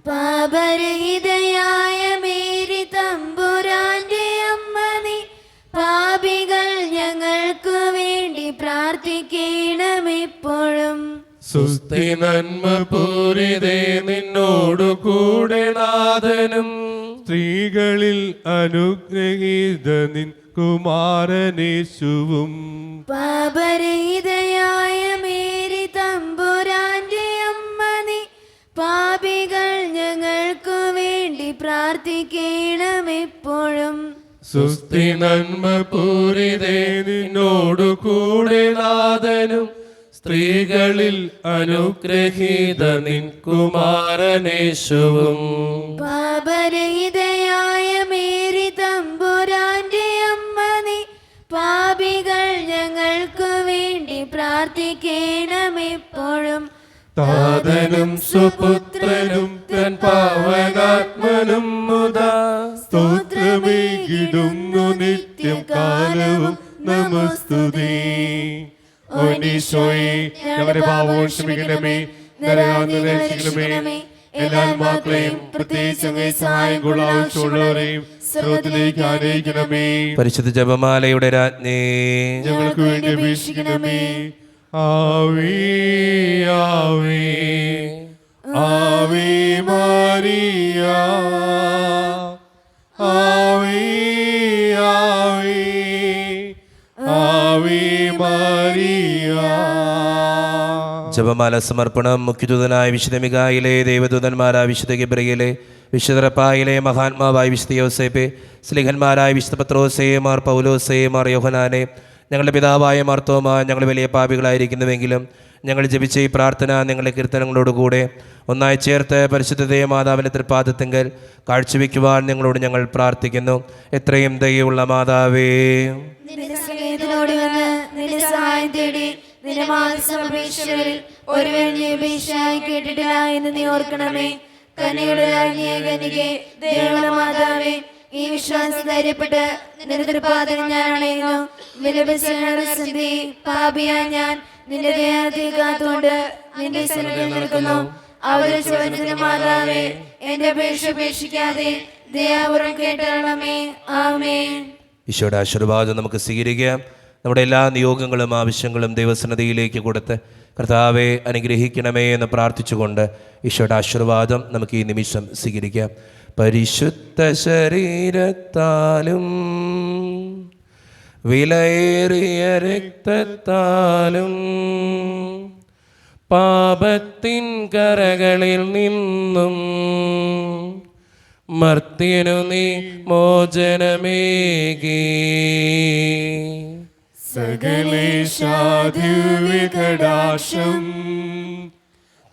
പാപരഹിതയായ മേരി തമ്പുരാന്റെ അമ്മ നീ പാപികൾ ഞങ്ങൾക്ക് വേണ്ടി പ്രാർത്ഥിക്കണമെപ്പോഴും. സുസ്ഥി നന്മ പൂരിതേ നിന്നോട് കൂടെ നാഥനും സ്ത്രീകളിൽ അനുഗ്രഹീത നിൻ കുമാരനേശുവും പാപരഹിതയായ മേരി തമ്പുരാന്റെ അമ്മ നീ പാപികൾ ഞങ്ങൾക്ക് വേണ്ടി പ്രാർത്ഥിക്കണമെപ്പോഴും. സുസ്ഥി നന്മ പൂരിതേ നിന്നോട് കൂടെ നാഥനും സ്ത്രീകളിൽ അനുഗ്രഹീത നിൻ കുമാരനേശുവും പാപരഹിതയായ മേരി തമ്പുരാന്റെ അമ്മ നീ പാപികൾ ഞങ്ങൾക്ക് വേണ്ടി പ്രാർത്ഥിക്കണമെപ്പോഴും. താതനും സുപുത്രനും തൻ പാവനാത്മനും മുതാ സ്തോത്രമേകിടുന്നു നിത്യം കാലവും നമസ്തുതേ. ഓനീശോയെ ഞങ്ങളുടെ പാപങ്ങൾ ക്ഷമിക്കണമേ, നരകാഗ്നി രക്ഷിക്കണമേ. എല്ലാ ആത്മാക്കളെയും പ്രത്യേകിച്ച് അങ്ങേ സഹായം കൊള്ള ആവശ്യമുള്ളവരെയും സ്രോതത്തിലേക്ക് ആനയിക്കണമേ. പരിശുദ്ധ ജപമാലയുടെ രാജ്ഞി ഞങ്ങൾക്ക് വേണ്ടി അപേക്ഷിക്കണമേ. ആവേ ആവേ ആവേ മരിയ ആവേ ആവേ ആവേ മരിയ. ജപമാല സമർപ്പണം. മുഖ്യദൂതനായ വിശുദ്ധ മിഖായിലെ, ദേവദൂതന്മാരായ വിശുദ്ധ ഗബ്രിയേലെ, വിശുദ്ധ റഫായിലെ, മഹാത്മാവായ വിശുദ്ധ യോസേപ്പെ, സ്ലിഹന്മാരായ വിശുദ്ധ പത്രോസേ, മാർ പൗലോസേ, മാർ യോഹനാനെ, ഞങ്ങളുടെ പിതാവായ മാർത്തോമ, ഞങ്ങൾ വലിയ പാപികളായിരിക്കുന്നുവെങ്കിലും ഞങ്ങൾ ജപിച്ച ഈ പ്രാർത്ഥന നിങ്ങളുടെ കീർത്തനങ്ങളോടുകൂടെ ഒന്നായി ചേർത്ത് പരിശുദ്ധ മാതാവിൻ്റെ തൃപ്പാദത്തിങ്കൽ കാഴ്ചവെക്കുവാൻ നിങ്ങളോട് ഞങ്ങൾ പ്രാർത്ഥിക്കുന്നു. എത്രയും ദയയുള്ള മാതാവേ, നിന്റെ സ്നേഹത്തിനോട് വന്ന് നിന്റെ സഹായം തേടി നിന്റെ മാനസമപേക്ഷകരിൽ ഒരുവൻ നീ അപേക്ഷയായി കേട്ടിട്ടില്ല എന്ന് നീ ഓർക്കണമേ. കന്യകയുടെ രാജ്ഞിയെ കന്യകെ, ദയയുള്ള മാതാവേ, ഈ വിശ്വാസം ധൈര്യപ്പെട്ട് നിന്റെ തൃപ്പാദങ്ങൾ ഞാൻ അണയുന്നു. വിലപിച്ചവരുടെ സ്ഥിതി പാപിയായ ഞാൻ നിന്റെ ദയാർത്ഥി കാത്തുകൊണ്ട് നിന്റെ സന്നിധിയിൽ നിൽക്കുന്നു. അവരുടെ ചോദ്യത്തിന് മാതാവേ, എന്റെ അപേക്ഷ ഉപേക്ഷിക്കാതെ ദയാപൂർവം കേട്ടണമേ. ആമേൻ. ഈശോയുടെ ആശീർവാദം നമുക്ക് സ്വീകരിക്കാം. നമ്മുടെ എല്ലാ നിയോഗങ്ങളും ആവശ്യങ്ങളും ദൈവസന്നിധിയിലേക്ക് കൊടുത്ത് കർത്താവെ അനുഗ്രഹിക്കണമേ എന്ന് പ്രാർത്ഥിച്ചുകൊണ്ട് ഈശോയുടെ ആശീർവാദം നമുക്ക് ഈ നിമിഷം സ്വീകരിക്കാം. പരിശുദ്ധ ശരീരത്താലും വിലയേറിയ രക്തത്താലും പാപത്തിൻ കരകളിൽ നിന്നും മർത്യനു നീ മോചനമേകി. സകലേശാദിവ്യകടാക്ഷം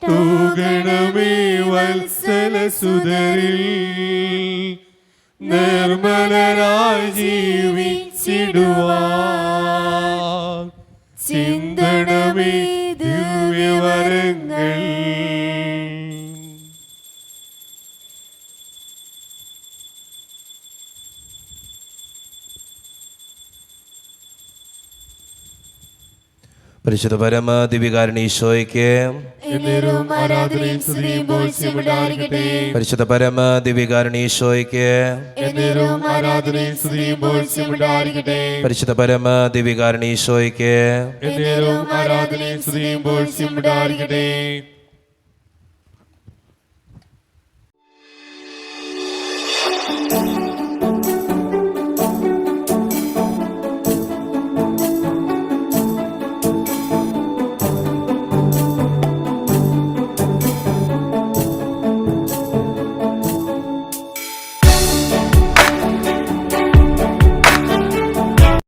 തൂകണമേ വത്സലസുതരിൽ നിർമ്മലരായി ജീവിച്ചിടുവാൻ ചിന്തണമേ ദിവ്യവരങ്ങൾ. പരിശുദ്ധ പരമ ദിവ്യകാരുണ്യ ഈശോയ്ക്ക് എന്നേരവും ആരാധനയും സ്തുതിയും ബോധ്യം ഉണ്ടായിരിക്കട്ടെ. പരിശുദ്ധ പരമ ദിവ്യകാരുണ്യ ഈശോയ്ക്ക് എന്നേരവും ആരാധനയും സ്തുതിയും ബോധ്യം ഉണ്ടായിരിക്കട്ടെ. പരിശുദ്ധ പരമ ദിവ്യകാരുണ്യ ഈശോയ്ക്ക് എന്നേരവും ആരാധനയും സ്തുതിയും ബോധ്യം ഉണ്ടായിരിക്കട്ടെ.